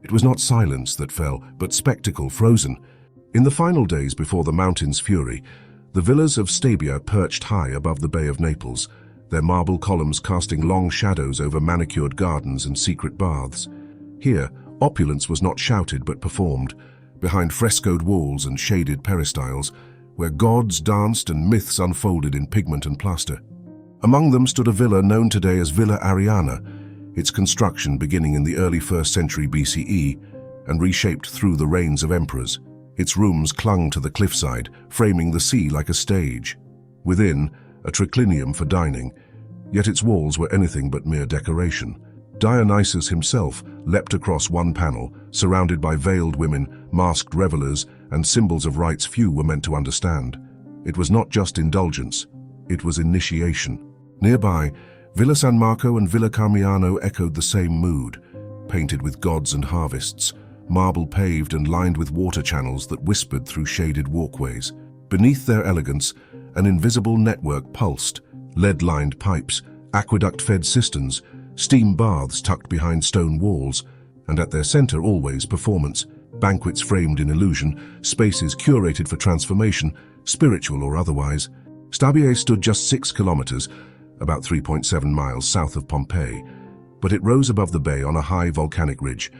It was not silence that fell, but spectacle frozen. In the final days before the mountain's fury, the villas of Stabiae perched high above the Bay of Naples, their marble columns casting long shadows over manicured gardens and secret baths. Here, opulence was not shouted but performed, behind frescoed walls and shaded peristyles, where gods danced and myths unfolded in pigment and plaster. Among them stood a villa known today as Villa Arianna, its construction beginning in the early 1st century BCE and reshaped through the reigns of emperors. Its rooms clung to the cliffside, framing the sea like a stage. Within, a triclinium for dining, yet its walls were anything but mere decoration. Dionysius himself leapt across one panel, surrounded by veiled women, masked revelers, and symbols of rites few were meant to understand. It was not just indulgence, it was initiation. Nearby, Villa San Marco and Villa Carmiano echoed the same mood, painted with gods and harvests, marble paved and lined with water channels that whispered through shaded walkways. Beneath their elegance, an invisible network pulsed, lead-lined pipes, aqueduct-fed cisterns, steam baths tucked behind stone walls, and at their center always performance, banquets framed in illusion, spaces curated for transformation, spiritual or otherwise. Stabiae stood just 6 kilometers, about 3.7 miles south of Pompeii, but it rose above the bay on a high volcanic ridge,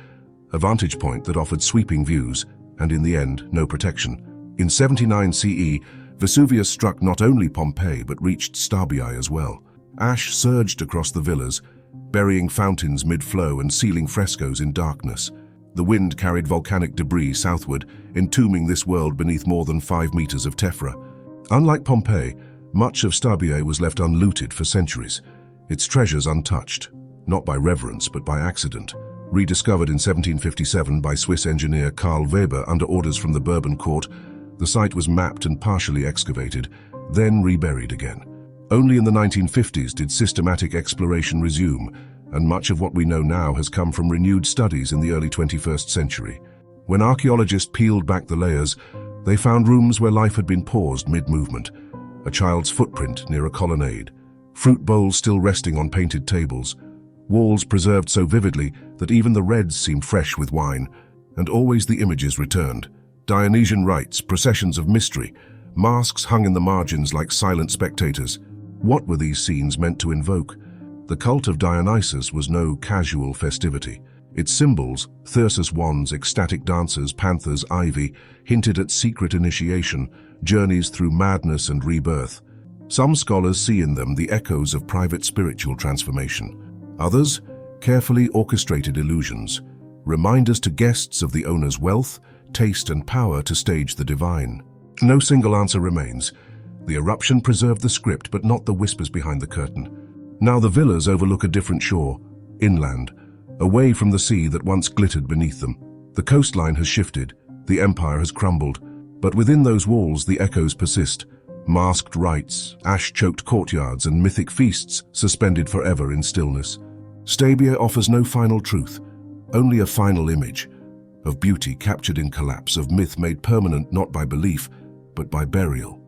a vantage point that offered sweeping views, and in the end, no protection. In 79 CE, Vesuvius struck not only Pompeii but reached Stabiae as well. Ash surged across the villas, burying fountains mid-flow and sealing frescoes in darkness. The wind carried volcanic debris southward, entombing this world beneath more than 5 meters of tephra. Unlike Pompeii, much of Stabiae was left unlooted for centuries, its treasures untouched, not by reverence but by accident. Rediscovered in 1757 by Swiss engineer Karl Weber under orders from the Bourbon court, the site was mapped and partially excavated, then reburied again. Only in the 1950s did systematic exploration resume, and much of what we know now has come from renewed studies in the early 21st century. When archaeologists peeled back the layers, they found rooms where life had been paused mid-movement, a child's footprint near a colonnade, fruit bowls still resting on painted tables, walls preserved so vividly that even the reds seemed fresh with wine, and always the images returned. Dionysian rites, processions of mystery, masks hung in the margins like silent spectators. What were these scenes meant to invoke? The cult of Dionysus was no casual festivity. Its symbols, thyrsus wands, ecstatic dancers, panthers, ivy, hinted at secret initiation, journeys through madness and rebirth. Some scholars see in them the echoes of private spiritual transformation. Others, carefully orchestrated illusions, reminders to guests of the owner's wealth, taste and power to stage the divine. No single answer remains. The eruption preserved the script but not the whispers behind the curtain. Now the villas overlook a different shore, inland, away from the sea that once glittered beneath them. The coastline has shifted, the empire has crumbled, but within those walls the echoes persist. Masked rites, ash-choked courtyards and mythic feasts suspended forever in stillness. Stabiae offers no final truth, only a final image, of beauty captured in collapse, of myth made permanent not by belief, but by burial.